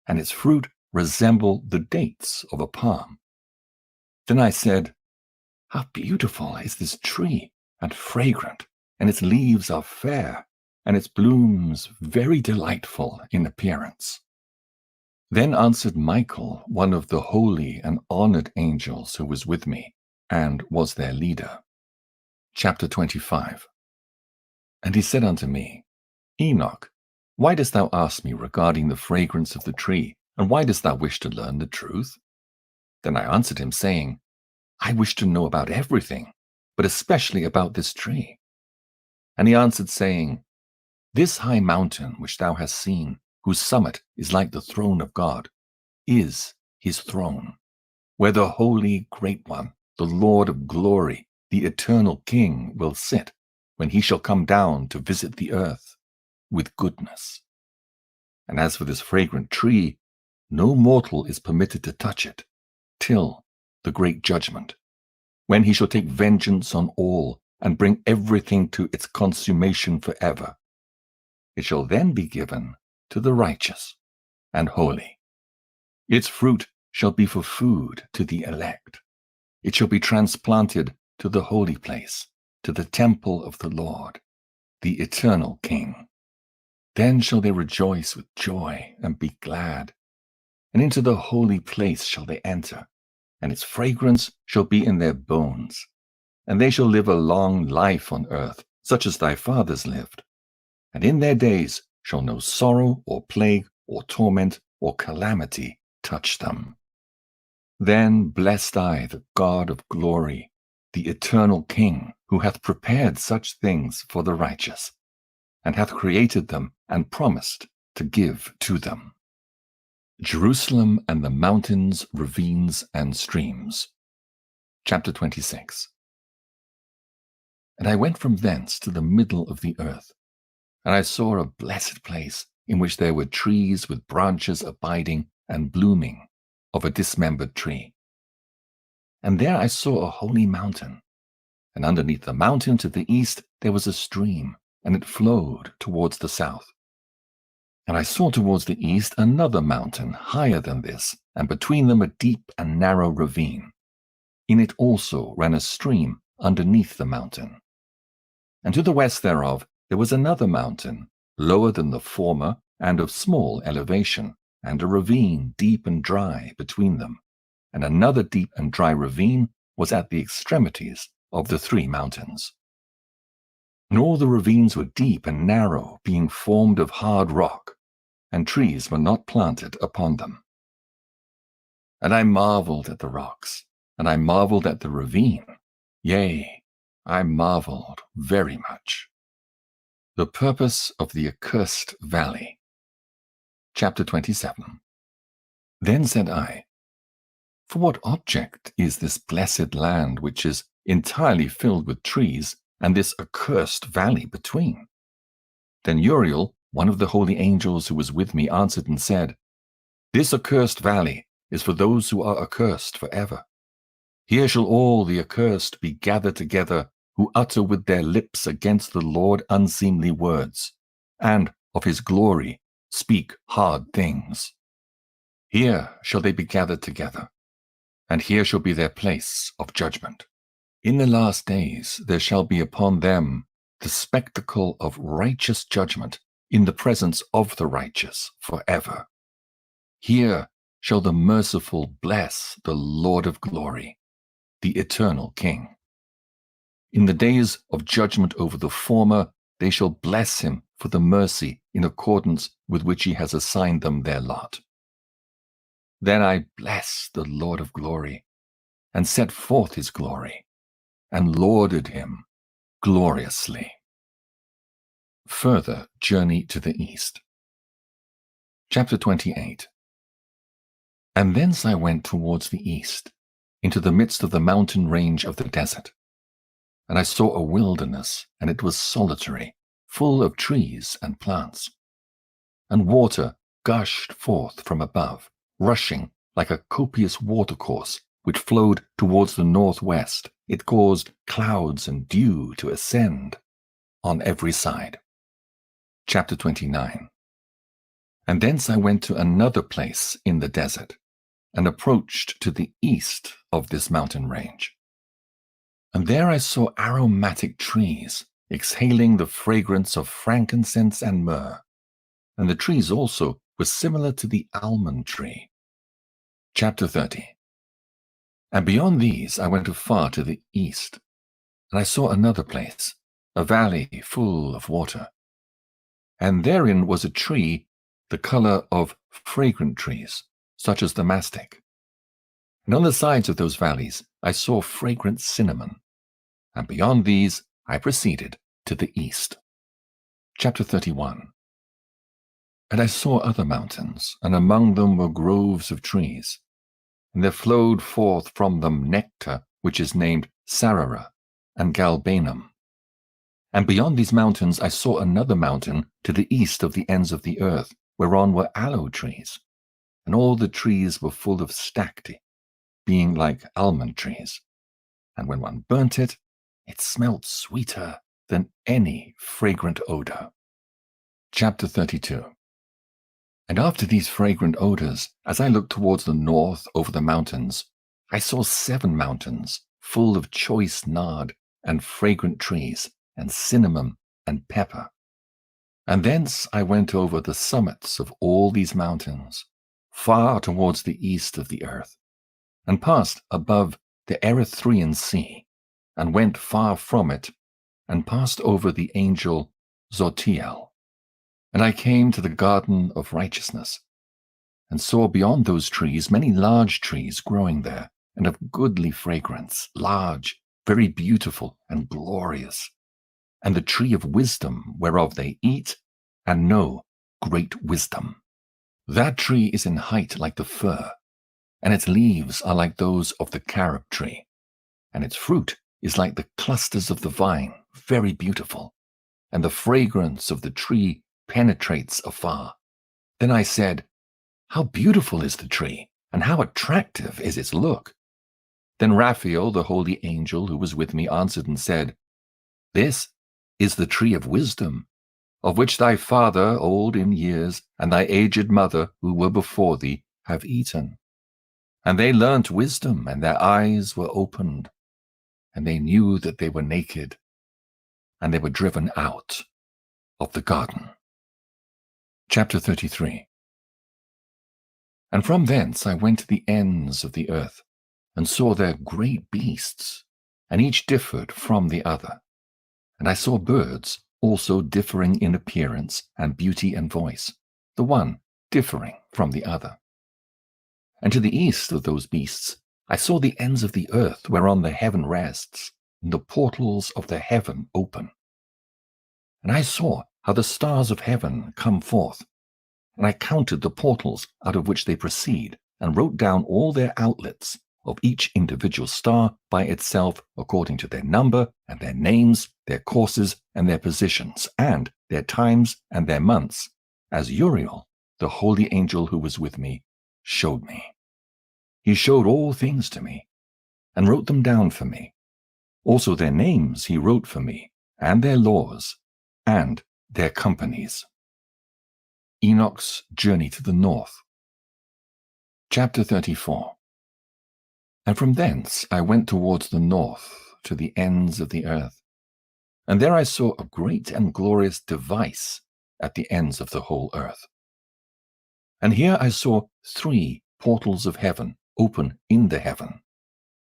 and its fruit resemble the dates of a palm. Then I said, how beautiful is this tree, and fragrant, and its leaves are fair, and its blooms very delightful in appearance. Then answered Michael, one of the holy and honored angels who was with me, and was their leader. Chapter 25. And he said unto me, Enoch, why dost thou ask me regarding the fragrance of the tree, and why dost thou wish to learn the truth? Then I answered him, saying, I wish to know about everything, but especially about this tree. And he answered, saying, this high mountain which thou hast seen, whose summit is like the throne of God, is his throne, where the holy great one, the Lord of glory, the eternal King, will sit when he shall come down to visit the earth with goodness. And as for this fragrant tree, no mortal is permitted to touch it till the great judgment, when he shall take vengeance on all and bring everything to its consummation forever. It shall then be given to the righteous and holy. Its fruit shall be for food to the elect. It shall be transplanted to the holy place, to the temple of the Lord, the eternal King. Then shall they rejoice with joy and be glad. And into the holy place shall they enter, and its fragrance shall be in their bones. And they shall live a long life on earth, such as thy fathers lived. And in their days shall no sorrow or plague or torment or calamity touch them. Then blessed I the God of glory, the eternal King, who hath prepared such things for the righteous, and hath created them and promised to give to them. Jerusalem and the mountains, ravines, and streams. Chapter 26. And I went from thence to the middle of the earth, and I saw a blessed place, in which there were trees with branches abiding and blooming, of a dismembered tree. And there I saw a holy mountain, and underneath the mountain to the east there was a stream, and it flowed towards the south. And I saw towards the east another mountain higher than this, and between them a deep and narrow ravine. In it also ran a stream underneath the mountain. And to the west thereof there was another mountain, lower than the former, and of small elevation, and a ravine deep and dry between them. And another deep and dry ravine was at the extremities of the three mountains. And all the ravines were deep and narrow, being formed of hard rock, and trees were not planted upon them. And I marveled at the rocks, and I marveled at the ravine. Yea, I marveled very much. The purpose of the accursed valley. Chapter 27. Then said I, for what object is this blessed land which is entirely filled with trees, and this accursed valley between? Then Uriel, one of the holy angels who was with me, answered and said, this accursed valley is for those who are accursed forever. Here shall all the accursed be gathered together, who utter with their lips against the Lord unseemly words, and of his glory speak hard things. Here shall they be gathered together, and here shall be their place of judgment. In the last days there shall be upon them the spectacle of righteous judgment in the presence of the righteous forever. Here shall the merciful bless the Lord of glory, the eternal King. In the days of judgment over the former, they shall bless him for the mercy in accordance with which he has assigned them their lot. Then I blessed the Lord of glory, and set forth his glory, and lauded him gloriously. Further journey to the east. Chapter 28. And thence I went towards the east, into the midst of the mountain range of the desert. And I saw a wilderness, and it was solitary, full of trees and plants. And water gushed forth from above, rushing like a copious watercourse, which flowed towards the northwest. It caused clouds and dew to ascend on every side. Chapter 29. And thence I went to another place in the desert, and approached to the east of this mountain range. And there I saw aromatic trees, exhaling the fragrance of frankincense and myrrh, and the trees also were similar to the almond tree. Chapter 30. And beyond these I went afar to the east, and I saw another place, a valley full of water. And therein was a tree the color of fragrant trees, such as the mastic. And on the sides of those valleys I saw fragrant cinnamon, and beyond these I proceeded to the east. Chapter 31. And I saw other mountains, and among them were groves of trees, and there flowed forth from them nectar, which is named sarara and galbanum. And beyond these mountains I saw another mountain to the east of the ends of the earth, whereon were aloe trees, and all the trees were full of stacte, being like almond trees. And when one burnt it, it smelt sweeter than any fragrant odor. Chapter 32. And after these fragrant odors, as I looked towards the north over the mountains, I saw 7 mountains full of choice nard and fragrant trees, and cinnamon and pepper. And thence I went over the summits of all these mountains, far towards the east of the earth, and passed above the Erythraean Sea, and went far from it, and passed over the angel Zotiel. And I came to the garden of righteousness, and saw beyond those trees many large trees growing there, and of goodly fragrance, large, very beautiful and glorious, and the tree of wisdom, whereof they eat and know great wisdom. That tree is in height like the fir, and its leaves are like those of the carob tree, and its fruit is like the clusters of the vine, very beautiful, and the fragrance of the tree penetrates afar. Then I said, how beautiful is the tree, and how attractive is its look. Then Raphael, the holy angel who was with me, answered and said, this is the tree of wisdom, of which thy father, old in years, and thy aged mother, who were before thee, have eaten. And they learnt wisdom, and their eyes were opened, and they knew that they were naked, and they were driven out of the garden. Chapter 33. And from thence I went to the ends of the earth, and saw there great beasts, and each differed from the other. And I saw birds also differing in appearance and beauty and voice, the one differing from the other. And to the east of those beasts I saw the ends of the earth whereon the heaven rests, and the portals of the heaven open. And I saw how the stars of heaven come forth, and I counted the portals out of which they proceed, and wrote down all their outlets of each individual star by itself according to their number and their names, their courses and their positions, and their times and their months, as Uriel, the holy angel who was with me, showed me. He showed all things to me, and wrote them down for me. Also their names he wrote for me, and their laws, and their companies. Enoch's journey to the north. Chapter 34. And from thence I went towards the north, to the ends of the earth. And there I saw a great and glorious device at the ends of the whole earth. And here I saw 3 portals of heaven open in the heaven.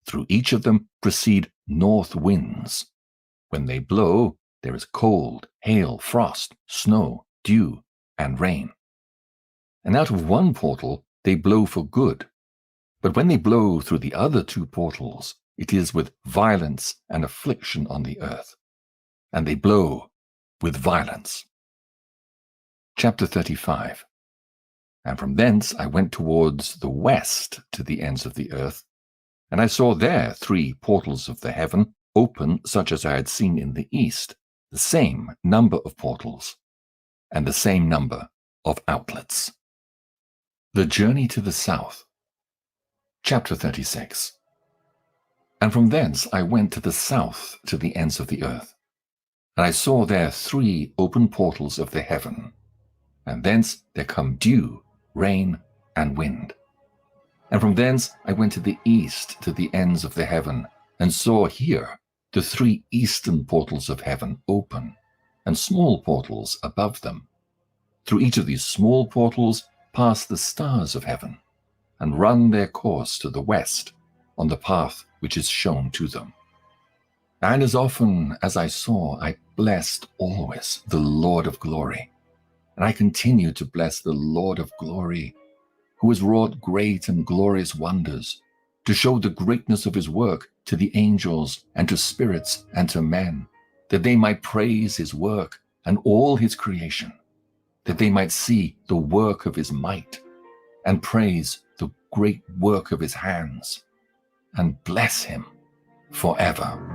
Through each of them proceed north winds. When they blow, there is cold, hail, frost, snow, dew, and rain. And out of one portal they blow for good. But when they blow through the other 2 portals, it is with violence and affliction on the earth. And they blow with violence. Chapter 35. And from thence I went towards the west to the ends of the earth, and I saw there 3 portals of the heaven, open such as I had seen in the east, the same number of portals, and the same number of outlets. The journey to the south. Chapter 36. And from thence I went to the south to the ends of the earth, and I saw there 3 open portals of the heaven, and thence there come dew, rain, and wind. And from thence I went to the east to the ends of the heaven, and saw here the 3 eastern portals of heaven open, and small portals above them. Through each of these small portals pass the stars of heaven, and run their course to the west on the path which is shown to them. And as often as I saw, I blessed always the Lord of glory. And I continue to bless the Lord of glory, who has wrought great and glorious wonders, to show the greatness of his work to the angels and to spirits and to men, that they might praise his work and all his creation, that they might see the work of his might and praise the great work of his hands, and bless him forever.